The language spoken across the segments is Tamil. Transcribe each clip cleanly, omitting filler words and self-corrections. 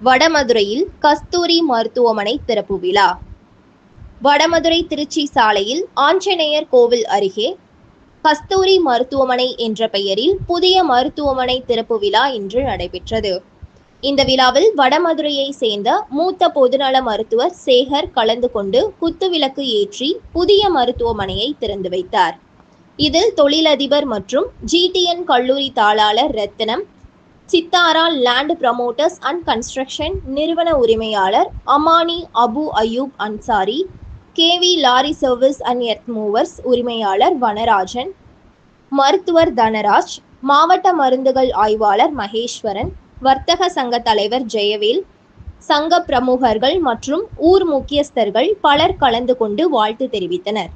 வடமதுரையில் கஸ்தூரி மருத்துவமனை திறப்பு விழா. வடமதுரை திருச்சி சாலையில் ஆஞ்சநேயர் கோவில் அருகே கஸ்தூரி மருத்துவமனை என்ற பெயரில் புதிய மருத்துவமனை திறப்பு விழா இன்று நடைபெற்றது. இந்த விழாவில் வடமதுரையை சேர்ந்த மூத்த பொதுநல மருத்துவர் சேகர் கலந்து கொண்டு குத்துவிளக்கு ஏற்றி புதிய மருத்துவமனையை திறந்து வைத்தார். இதில் தொழிலதிபர் மற்றும் GTN கல்லூரி தாளாளர் Rathinam, Sithara land promoters and construction நிறுவன உரிமையாளர் Amani Abu Ayub Ansari, KV lorry service and earth movers உரிமையாளர் வனராஜன், மருத்துவர் தனராஜ், மாவட்ட மருந்துகள் ஆய்வாளர் மகேஸ்வரன், வர்த்தக சங்க தலைவர் ஜெயவேல், சங்க பிரமுகர்கள் மற்றும் ஊர் முக்கியஸ்தர்கள் பலர் கலந்து கொண்டு வாழ்த்து தெரிவித்தனர்.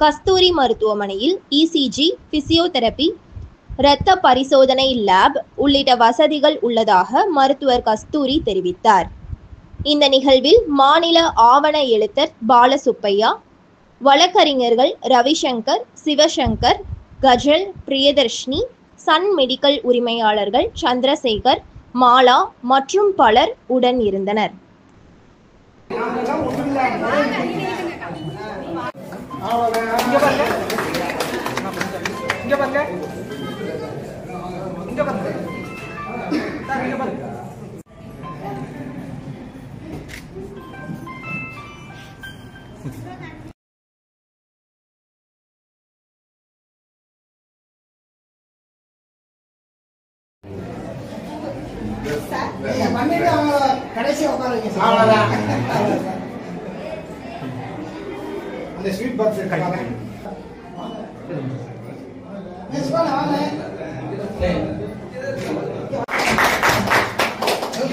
கஸ்தூரி மருத்துவமனையில் ECG, பிசியோதெரபி, இரத்த பரிசோதனை லேப் உள்ளிட்ட வசதிகள் உள்ளதாக மருத்துவர் கஸ்தூரி தெரிவித்தார். இந்த நிகழ்வில் மாநில ஆவண எழுத்தர் பாலசுப்பையா, வழக்கறிஞர்கள் ரவிசங்கர், சிவசங்கர், கஜல், பிரியதர்ஷினி, சன் மெடிக்கல் உரிமையாளர்கள் சந்திரசேகர், மாலா மற்றும் பலர் உடன் இருந்தனர். கடைசி உட்காருங்க. அந்த ஸ்வீட் பாக்ஸ்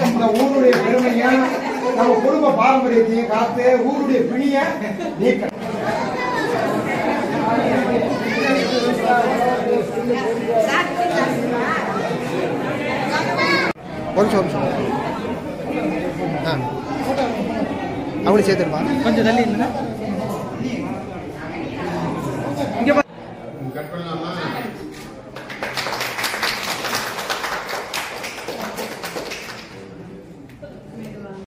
இந்த ஊருடைய பெருமைய, நம்ம குடும்ப பாரம்பரியத்தையும் காத்து ஊருடைய பிணிய நீக்க. அவனு சேர்த்துருப்பா கொஞ்சம் தள்ளி இருந்தா